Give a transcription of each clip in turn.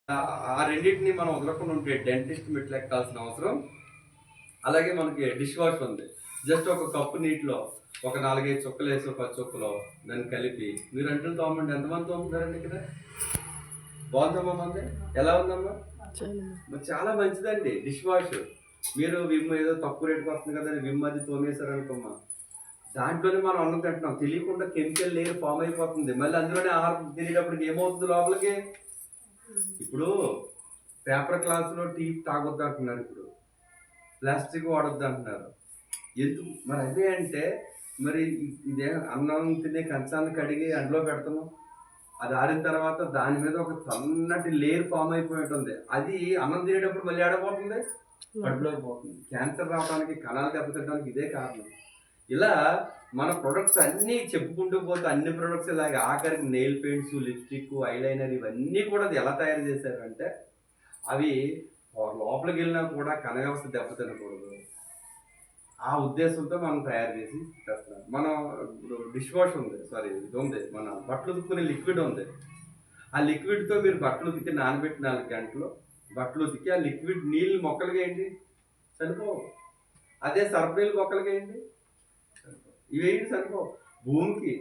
ఆ రెండింటిని మనం వదలకుండా ఉంటే డెంటిస్ట్ మెట్లు ఎక్కాల్సిన అవసరం. అలాగే మనకి డిష్ వాష్ ఉంది. జస్ట్ ఒక కప్పు నీటిలో ఒక 4-5 చుక్కలు వేసి 10 చుక్కలో దాన్ని కలిపి మీరు అంటులు తోమండి. ఎంతమంది తోముతారండి ఇక్కడ? బాగుందమ్మా మంది? ఎలా ఉందమ్మా? చాలా మంచిదండి డిష్ వాష్. మీరు విమ్ ఏదో తక్కువ రేటుకి వస్తుంది కదా విమ్ అది తోమేశారనుకోమ్మా, దాంట్లోనే మనం అన్నం తింటున్నాం, తెలియకుండా కెమికల్ లేయర్ ఫామ్ అయిపోతుంది. మళ్ళీ అందులోనే ఆహారం తినేటప్పటికి ఏమవుతుంది లోపలికి? ఇప్పుడు పేపర్ గ్లాసులో టీ తాగొద్దు అంటున్నారు, ఇప్పుడు ప్లాస్టిక్ వాడొద్దు అంటున్నారు. ఎందుకు మరి? అదే అంటే మరి ఇదే అన్నం తినే కంచాన్ని కడిగి అందులో పెడుతున్నాం, అది ఆరిన తర్వాత దాని మీద ఒక సన్నటి లేయర్ ఫామ్ అయిపోయి ఉంటుంది. అది అన్నం తినేటప్పుడు మళ్ళీ ఆడపోతుంది, కడుపులోకి పోతుంది. క్యాన్సర్ రావడానికి, కణాలు దెబ్బతినడానికి ఇదే కారణం. ఇలా మన ప్రొడక్ట్స్ అన్నీ చెప్పుకుంటూ పోతే అన్ని ప్రొడక్ట్స్ ఇలాగే ఆఖరికి నెయిల్ పెయింట్స్, లిప్స్టిక్, ఐలైనర్ ఇవన్నీ కూడా అది ఎలా తయారు చేశారంటే అవి లోపలికి వెళ్ళినా కూడా కణ వ్యవస్థ దెబ్బతినకూడదు ఆ ఉద్దేశంతో మనం తయారు చేసి చేస్తున్నాం. మనం ఇప్పుడు డిష్ వాష్ ఉంది, సారీ ఇది ఉంది, మన బట్టలు ఉతుక్కునే లిక్విడ్ ఉంది. ఆ లిక్విడ్తో మీరు బట్టలు ఉతికి నానబెట్టి 4 గంటలు బట్టలు ఉతికి ఆ లిక్విడ్ నీళ్ళు మొక్కలకి వేయండి, సరిపోవు. అదే సర్ఫ్ నీళ్ళు మొక్కలకి వేయండి, ఇవేంటి సరిపో. భూమికి,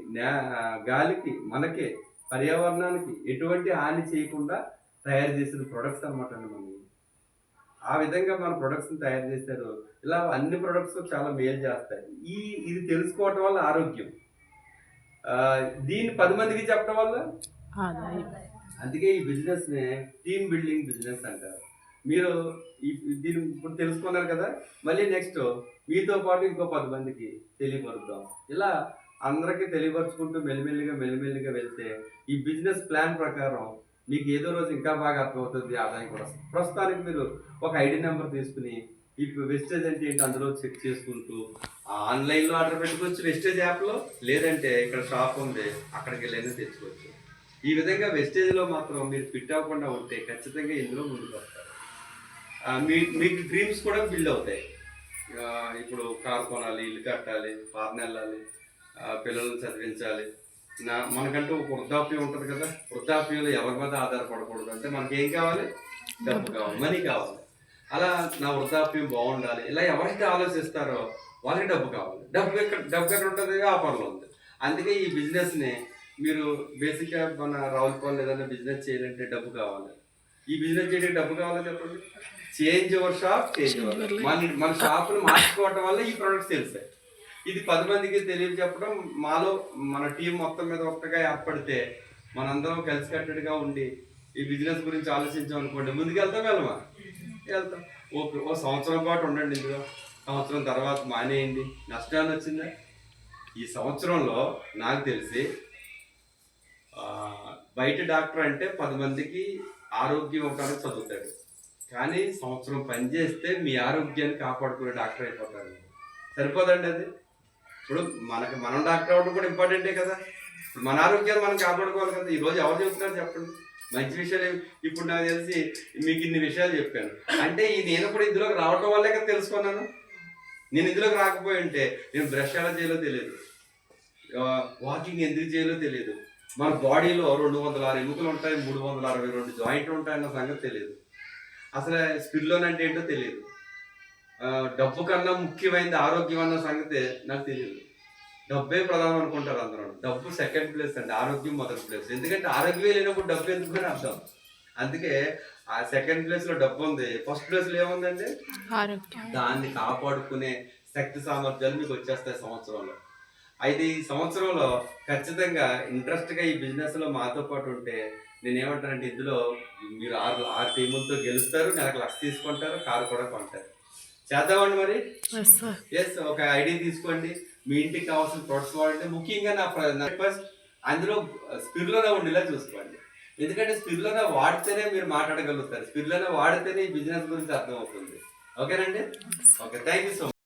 గాలికి, మనకి, పర్యావరణానికి ఎటువంటి హాని చేయకుండా తయారు చేసిన ప్రొడక్ట్స్ అనమాట అండి మనం. ఆ విధంగా మన ప్రొడక్ట్స్ని తయారు చేశారు. ఇలా అన్ని ప్రొడక్ట్స్ చాలా మేలు చేస్తాయి. ఇది తెలుసుకోవటం వల్ల ఆరోగ్యం, దీన్ని 10 మందికి చెప్పడం వల్ల. అందుకే ఈ బిజినెస్ని టీమ్ బిల్డింగ్ బిజినెస్ అంటారు. మీరు దీన్ని ఇప్పుడు తెలుసుకున్నారు కదా, మళ్ళీ నెక్స్ట్ మీతో పాటు ఇంకో 10 మందికి తెలియపరుద్దాం. ఇలా అందరికీ తెలియపరుచుకుంటూ మెల్లిమెల్లిగా వెళ్తే ఈ బిజినెస్ ప్లాన్ ప్రకారం మీకు ఏదో రోజు ఇంకా బాగా అర్థమవుతుంది, ఆదాయం కూడా. ప్రస్తుతానికి మీరు ఒక ఐడి నెంబర్ తీసుకుని ఇప్పుడు వెస్టేజ్ అంటే ఏంటి అందులో చెక్ చేసుకుంటూ ఆన్లైన్లో ఆర్డర్ పెట్టుకోవచ్చు వెస్టేజ్ యాప్లో, లేదంటే ఇక్కడ షాప్ ఉంది అక్కడికి వెళ్ళైనా తెచ్చుకోవచ్చు. ఈ విధంగా వెస్టేజ్లో మాత్రం మీరు ఫిట్ అవ్వకుండా ఉంటే ఖచ్చితంగా ఇందులో ముందుకు వస్తారు. మీకు డ్రీమ్స్ కూడా బిల్డ్ అవుతాయి. ఇప్పుడు కారు కొనాలి, ఇల్లు కట్టాలి, ఫారెన్ వెళ్ళాలి, పిల్లల్ని చదివించాలి. మనకంటూ ఒక వృద్ధాప్యం ఉంటుంది కదా, వృద్ధాప్యంలో ఎవరి మీద ఆధారపడకూడదు. అంటే మనకి ఏం కావాలి? డబ్బు కావాలి, మనీ కావాలి. అలా నా వృద్ధాప్యం బాగుండాలి, ఇలా ఎవరైతే ఆలోచిస్తారో వాళ్ళకి డబ్బు కావాలి. డబ్బు ఎక్కడ ఉంటుంది? వ్యాపారంలో ఉంది. అందుకే ఈ బిజినెస్ని మీరు బేసిక్గా మన రావులపాలెం ఏదైనా బిజినెస్ చేయాలంటే డబ్బు కావాలి. ఈ బిజినెస్ చేయడానికి డబ్బు కావాలి చెప్పండి. Change your shop, change your. మన షాప్ను మార్చుకోవటం వల్ల ఈ ప్రొడక్ట్స్ తెలుస్తాయి. ఇది 10 మందికి తెలియజెప్పడం మాలో మన టీం మొత్తం మీద ఒక్కగా ఏర్పడితే మనందరం కలిసికట్టుగా ఉండి ఈ బిజినెస్ గురించి ఆలోచించాం అనుకోండి, ముందుకు వెళ్ళమా? వెళ్తాం. ఓ సంవత్సరం పాటు ఉండండి ఇందులో, సంవత్సరం తర్వాత మానేయండి, నష్టాన్ని వచ్చిందా? ఈ సంవత్సరంలో నాకు తెలిసి బయట డాక్టర్ అంటే 10 మందికి ఆరోగ్యం ఇవ్వడానికి చదువుతాడు, కానీ సంవత్సరం పనిచేస్తే మీ ఆరోగ్యాన్ని కాపాడుకునే డాక్టర్ అయిపోతారు. సరిపోదండి అది? ఇప్పుడు మనం డాక్టర్ అవ్వడం కూడా ఇంపార్టెంటే కదా. ఇప్పుడు మన ఆరోగ్యాన్ని మనం కాపాడుకోవాలి కదా. ఈరోజు ఎవరు చెప్తున్నారు చెప్పండి? మంచి విషయాలు. ఇప్పుడు నాకు తెలిసి మీకు ఇన్ని విషయాలు చెప్పాను అంటే నేను కూడా ఇందులోకి రావటం వల్లే కదా తెలుసుకున్నాను. నేను ఇందులోకి రాకపోయి ఉంటే నేను బ్రష్ ఎలా చేయాలో తెలియదు, వాకింగ్ ఎందుకు చేయాలో తెలియదు, మన బాడీలో 206 ఎముకలు ఉంటాయి, 362 జాయింట్లు ఉంటాయన్న సంగతి తెలియదు, అసలు స్పిల్లోన్ అంటే ఏంటో తెలియదు, డబ్బు కన్నా ముఖ్యమైనది ఆరోగ్యం అన్న సంగతి నాకు తెలియదు. డబ్బే ప్రధానం అనుకుంటారు అందరూ. డబ్బు సెకండ్ ప్లేస్ అండి, ఆరోగ్యం మొదటి ప్లేస్. ఎందుకంటే ఆరోగ్యమే లేనప్పుడు డబ్బు ఎందుకు అని అర్థం. అందుకే ఆ సెకండ్ ప్లేస్లో డబ్బు ఉంది, ఫస్ట్ ప్లేస్లో ఏముందండి? దాన్ని కాపాడుకునే శక్తి సామర్థ్యాలు మీకు వచ్చేస్తాయి సంవత్సరంలో. అయితే ఈ సంవత్సరంలో ఖచ్చితంగా ఇంట్రెస్ట్గా ఈ బిజినెస్లో మాతో పాటు ఉంటే నేనేమంటానంటే ఇందులో మీరు 6 టీములతో గెలుస్తారు, నెలకు 1,00,000 తీసుకుంటారు, కారు కూడా కొంటారు. చేద్దామండి మరి. ఎస్, ఒక ఐడి తీసుకోండి, మీ ఇంటికి కావాల్సిన ప్రొడక్ట్స్ వాడండి. ముఖ్యంగా నా ఫస్ట్ అందులో స్పిరిలోనే ఉండేలా చూసుకోండి. ఎందుకంటే స్పిరిలోనే వాడితేనే మీరు మాట్లాడగలుగుతారు, స్పిరిలోనే వాడితేనే ఈ బిజినెస్ గురించి అర్థం అవుతుంది. ఓకేనండి? Okay, thank you so much.